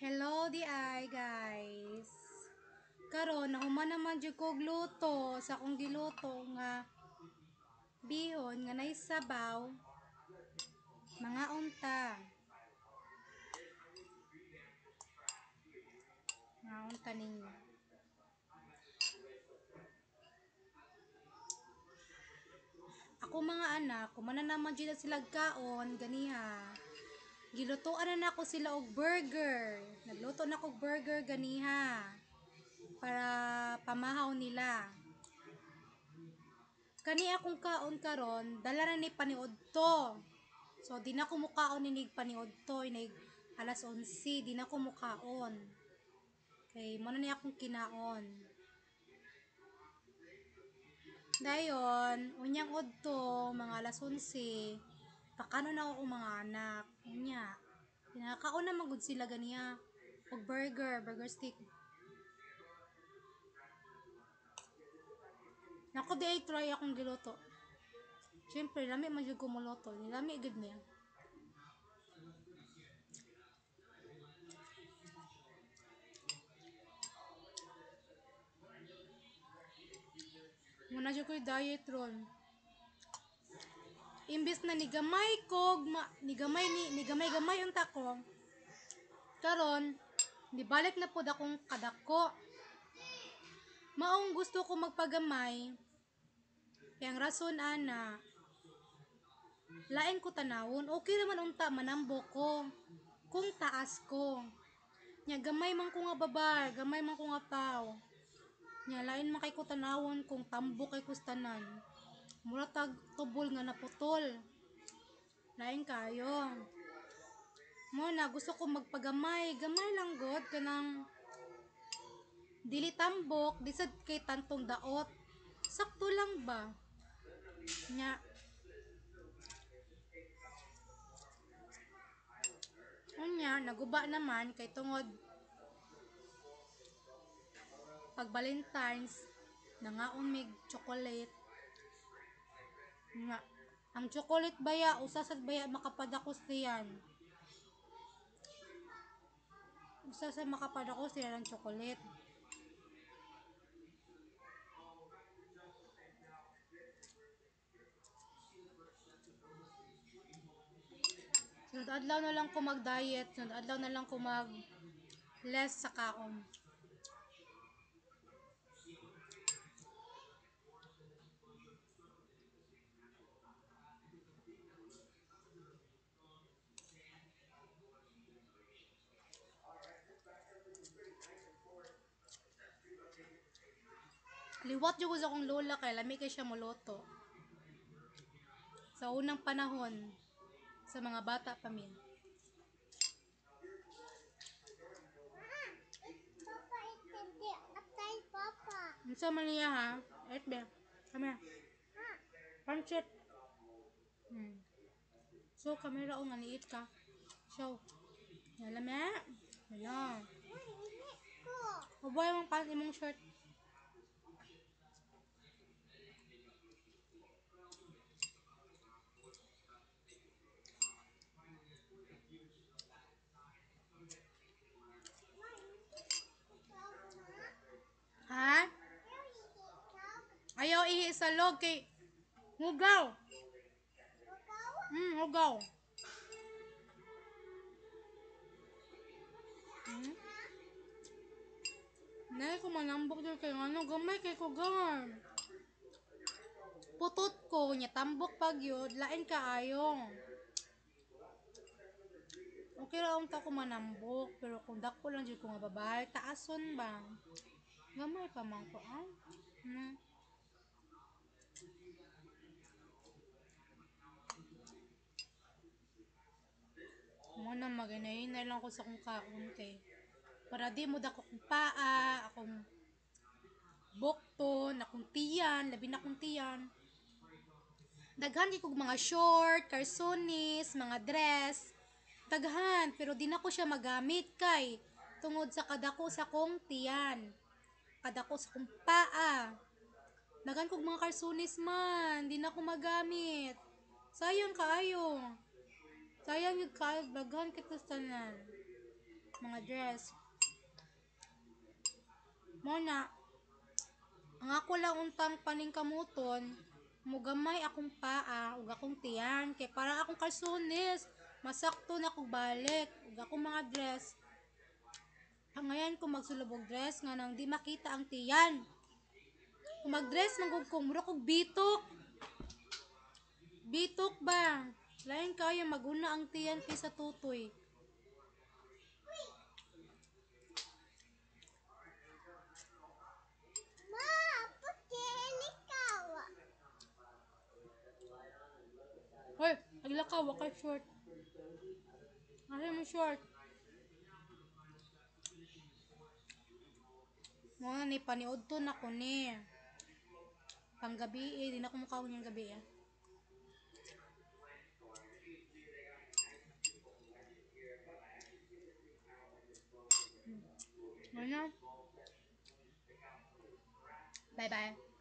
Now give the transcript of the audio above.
Hello di ay guys. Karon nahuman naman jud kog luto sa akong giluto nga bihon nga nay sabaw mga unta. Mga unta ninyo. Ako mga anak, kumana naman jud sila kaon ganiha. Gilutoan na nako sila og burger. Nagluto na kog burger ganiha para pamahaw nila. Kani akong kaon karon, dala na ni paniudto. So di na ko mukaon inig paniudto inig alas 11, di na ko mukaon. Okay, mo na ni akong kinaon. Dayon, unyang udto mga alas 11, pakanon ako kong mga anak. Unya, pinakaon na magud sila ganiya og burger stick. Nako di ay try akong giluto. Siyempre, lami man jud ko muluto. Lami gud niya. Muna jud ko diet ron. Imbis na nigamay kog nigamay unta ko. Karon, nibalik na pod akong kadako. Maong gusto ko magpagamay. Kaya ang rason ana, lain ko tanawon, okay naman unta manambok ko. Kung taas ko. Nya gamay man ko nga babar, gamay man ko nga tao. Nya lain man kay ko tanawon kung tambok kay kustanan. Mura tag tubol nga naputol. Lain kayo. Mo na gusto ko magpagamay, gamay lang god kanang dili tambok, disad kay tantong daot. Sakto lang ba? Nya unya naguba naman kay tungod pag Valentine's nangaon mig chocolate. Nga ang chocolate baya usasad baya makapadakos diyan. Usa sa makapadakos diyan ang chocolate. Sunod adlaw na lang ko mag-diet, sunod adlaw na lang ko mag less sa kaon. Liwat jud ko sa akong lola kay lami kay siya moloto. Sa unang panahon sa mga bata pa min. Unsa man niya ha? Et be. Kami. Pancit. Hmm. So kamera o nga niit ka. Show. Alam me? Wala. Mabuhay mong pants imong shirt. Ha? Ayaw ihi sa log kay hugaw. Hugaw. Hmm? Nay ko manambok dyan kay ano, gamay kay ko gan. Putot ko, nya tambok pag yun, lain ka ayong. Okay ra unta ko manambok, pero kung dako lang jud ko nga babae, taason ba? Gamay pa man ko, ah? Hmm. Muna maganayin lang ko sa kong kaon kay para di mo dako kong paa, akong bukton, akong tiyan, labi na akong tiyan. Daghan kay kog mga short, carsonis, mga dress. Daghan, pero di na ko siya magamit kay tungod sa kadako sa kong tiyan. Kadako sa kong paa. Daghan kog mga carsonis man, di na ko magamit. Sayang kaayo. Sayang yung kaayo, daghan kita tanan. mga dress. Mo na, ang ako lang untang paningkamuton, mugamay akong paa, ug akong tiyan, kay para akong kalsones, masakto na kog balik, ug akong mga dress. Ang ngayon kung magsulubog dress, nga nang di makita ang tiyan. Kung mag-dress, manggug kong mura kog bitok. Bitok ba? Lain kayo, maguna ang tiyan kaysa tutoy. Hoy, naglakaw, waka short. Ano mo short? Mga ni paniod to na ko ni. Panggabi di na ko mukhaon yung gabi Ano? Bye bye.